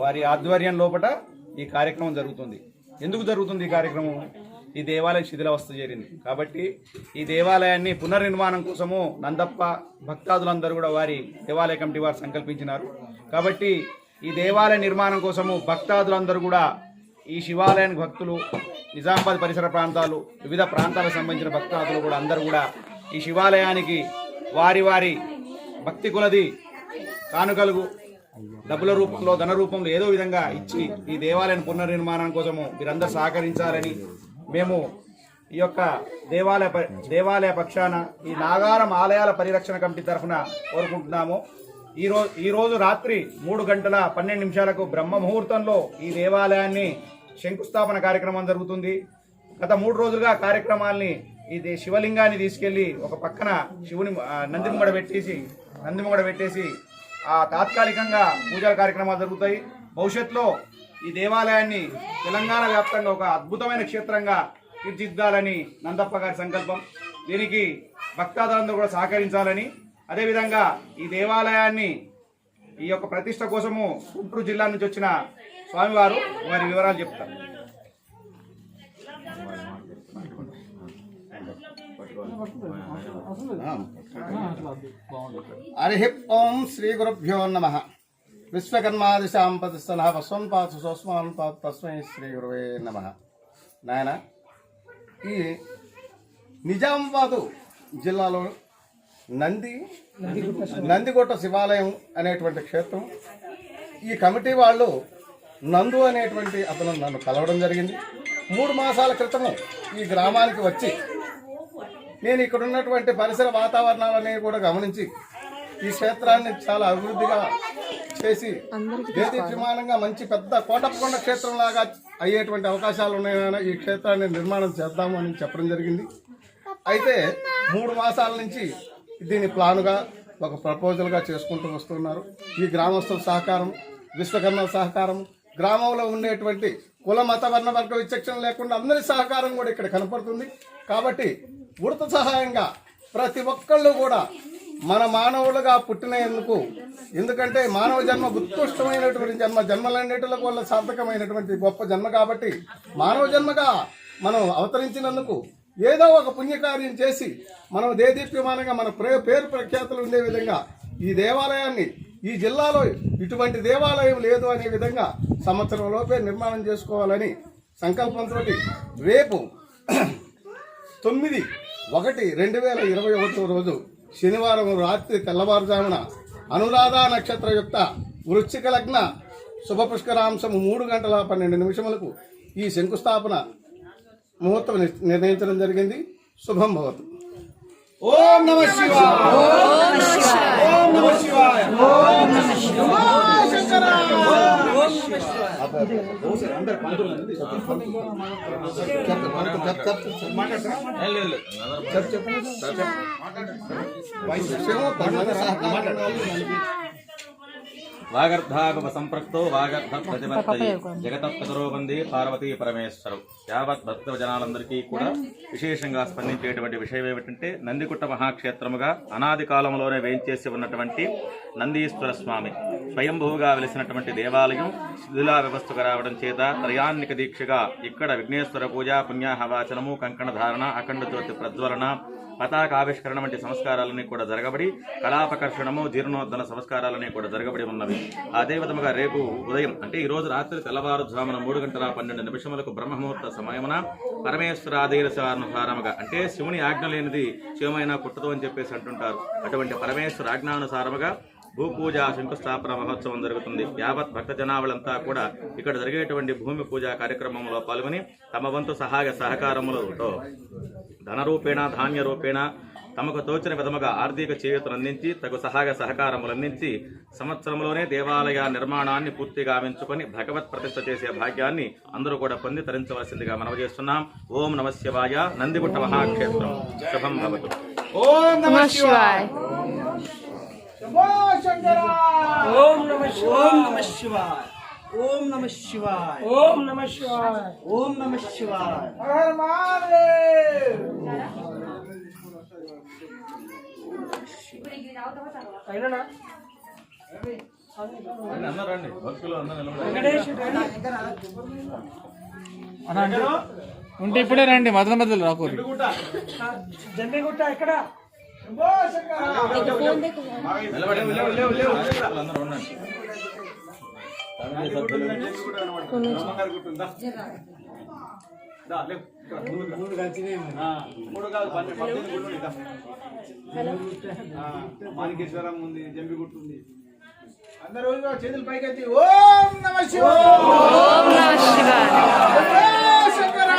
వారి ఆధ్వర్యం లోపల ఈ కార్యక్రమం జరుగుతుంది. ఎందుకు జరుగుతుంది ఈ కార్యక్రమం? ఈ దేవాలయం శిథిలావస్థ చేరింది కాబట్టి ఈ దేవాలయాన్ని పునర్నిర్మాణం కోసము నందప్ప భక్తాదులందరూ కూడా వారి దేవాలయ కమిటీ వారు సంకల్పించినారు. కాబట్టి ఈ దేవాలయ నిర్మాణం కోసము భక్తాదులందరూ కూడా ఈ శివాలయానికి భక్తులు, నిజామాబాద్ పరిసర ప్రాంతాలు, వివిధ ప్రాంతాలకు సంబంధించిన భక్తాదులు కూడా అందరూ కూడా ఈ శివాలయానికి వారి వారి భక్తి కొలది కానుకలు డబ్బుల రూపంలో, ధన రూపంలో ఏదో విధంగా ఇచ్చి ఈ దేవాలయం పునర్నిర్మాణం కోసము మీరందరూ సహకరించాలని మేము ఈ యొక్క దేవాలయ పక్షాన ఈ నాగారం ఆలయాల పరిరక్షణ కమిటీ తరఫున కోరుకుంటున్నాము. ఈరోజు రాత్రి 3:12 బ్రహ్మ ముహూర్తంలో ఈ దేవాలయాన్ని శంకుస్థాపన కార్యక్రమం జరుగుతుంది. గత 3 రోజులుగా కార్యక్రమాల్ని ఇది శివలింగాన్ని తీసుకెళ్లి ఒక పక్కన శివుని నందిముగడ పెట్టేసి తాత్కాలికంగా పూజా కార్యక్రమాలు జరుగుతాయి. భవిష్యత్తులో ఈ దేవాలయాన్ని తెలంగాణ వ్యాప్తంగా ఒక అద్భుతమైన క్షేత్రంగా తీర్చిదిద్దాలని నందప్ప గారి సంకల్పం. దీనికి భక్తాదులందరూ కూడా సహకరించాలని, అదేవిధంగా ఈ దేవాలయాన్ని ఈ యొక్క ప్రతిష్ట కోసము గుంటూరు జిల్లా నుంచి వచ్చిన స్వామివారు వారి వివరాలు చెప్తారు. హరి ఓం శ్రీ గురుభ్యో నమః. విశ్వకర్మాదిశాం ప్రతిష్టన వస్వం పాతు సోస్మాన్ పాతు తస్మై శ్రీ గురువే నమః. నాయన, ఈ నిజామాబాదు జిల్లాలో నందిగొట్ట శివాలయం అనేటువంటి క్షేత్రం, ఈ కమిటీ వాళ్ళు నందు అనేటువంటి అతను నన్ను కలవడం జరిగింది. 3 మాసాల క్రితము ఈ గ్రామానికి వచ్చి నేను ఇక్కడ ఉన్నటువంటి పరిసర వాతావరణాలని కూడా గమనించి ఈ క్షేత్రాన్ని చాలా అభివృద్ధిగా చేసి దేదీప్యమానంగా మంచి పెద్ద కోటప్పకొండ క్షేత్రంలాగా అయ్యేటువంటి అవకాశాలు ఉన్నాయని ఈ క్షేత్రాన్ని నిర్మాణం చేద్దాము అని చెప్పడం జరిగింది. అయితే 3 మాసాల నుంచి దీన్ని ప్లానుగా ఒక ప్రపోజల్గా చేసుకుంటూ వస్తున్నారు. ఈ గ్రామస్తుల సహకారం, విశ్వకర్మ సహకారం, గ్రామంలో ఉండేటువంటి కుల మత వర్ణ వర్గ విచక్షణ లేకుండా అందరి సహకారం కూడా ఇక్కడ కనపడుతుంది. కాబట్టి ఉడత సహాయంగా ప్రతి ఒక్కళ్ళు కూడా మన మానవులుగా పుట్టినందుకు, ఎందుకంటే మానవ జన్మ ఉత్కృష్టమైనటువంటి జన్మలన్నిటిలకు వల్ల సార్థకమైనటువంటి గొప్ప జన్మ కాబట్టి మానవ జన్మగా మనం అవతరించినందుకు ఏదో ఒక పుణ్యకార్యం చేసి మనం దేదీప్యమానంగా మన పేరు ప్రఖ్యాతులు ఉండే విధంగా ఈ దేవాలయాన్ని, ఈ జిల్లాలో ఇటువంటి దేవాలయం లేదు అనే విధంగా సంవత్సరంలోపే నిర్మాణం చేసుకోవాలని సంకల్పంతో రేపు 9/1/2021 రోజు శనివారం రాత్రి తెల్లవారుజామున అనురాధ నక్షత్రయుక్త వృశ్చిక లగ్న శుభపుష్కరాంశము 3:12 ఈ శంకుస్థాపన ముహూర్తం నిర్ణయించడం జరిగింది. శుభం భవతు. ఓం నమః శివాయ. ఓం నమః శివాయ. ఓం నమః వాగర్ధాగమ సంప్రక్తో వాగర్ధ ప్రతిపత్తయే జగతత్పదరో వందే పార్వతీ పరమేశ్వరం. యావత్ భక్త జనాలందరికీ కూడా విశేషంగా స్పందించేటువంటి విషయం ఏమిటంటే, నందిగుట్ట మహాక్షేత్రముగా అనాది కాలంలోనే వేయించేసి ఉన్నటువంటి నందీశ్వర స్వామి స్వయంభూగా వెలిసినటువంటి దేవాలయం శిథిలా వ్యవస్థకు రావడం చేత త్రయాన్నిక దీక్షగా ఇక్కడ విఘ్నేశ్వర పూజ, పుణ్యాహవాచనము, కంకణ ధారణ, అఖండ జ్యోతి ప్రజ్వలన, పతాకావిష్కరణ వంటి సంస్కారాలన్నీ కూడా జరగబడి, కళాపకర్షణము, జీర్ణోద్ధరణ సంస్కారాలన్నీ కూడా జరగబడి ఉన్నవి. అదే విధముగా రేపు ఉదయం అంటే ఈ రోజు రాత్రి తెల్లవారుజామున 3:12 బ్రహ్మముహూర్త సమయమున పరమేశ్వరాధీనసానుసారముగా, అంటే శివుని ఆజ్ఞ లేనిది శివమైనా పుట్టదు అని చెప్పేసి అంటుంటారు. అటువంటి పరమేశ్వర ఆజ్ఞానుసారముగా భూపూజ శంకుస్థాపన మహోత్సవం జరుగుతుంది. యావత్ భక్త జనాభులంతా కూడా ఇక్కడ జరిగేటువంటి భూమి పూజా కార్యక్రమంలో పాల్గొని తమ వంతు సహాయ సహకారములతో ధనరూపేణ, ధాన్య రూపేణ తమకు తోచిన విధముగా ఆర్థిక చేయూతను అందించి తగు సహాయ సహకారములు అందించి సంవత్సరంలోనే దేవాలయ నిర్మాణాన్ని పూర్తిగా గావించుకొని భగవత్ ప్రతిష్ఠ చేసే భాగ్యాన్ని అందరూ కూడా పొంది తరించవలసిందిగా మనవి చేస్తున్నాం. ఓం నమః శివాయ. నందిగుట్ట మహాక్షేత్రం శుభం భవతు. ఓం నమః శివాయ. ఓం నమః శివాయ. ఓం నమః శివాయ. ఓం నమః శివాయ. ఓం నమః శివాయ. హర మహాదేవ్. అయినా అందరూ రండి, భక్తులు అందరూ నిలబడండి. ఉంటే ఇప్పుడే రండి, మధ్య మధ్యలో రాకూడదు. జమ్మిగుట్ట ఎక్కడ నిలబడండి, భక్తులు అందరూ ఉండండి. ఫ్యామిలీ సభ్యులు మాణికేశ్వరం ఉంది, జంబిగుట్టు ఉంది. అందరూ చేతులు పైకెత్తి ఓం నమః శివాయ. ఓం నమః శివాయ. శంకర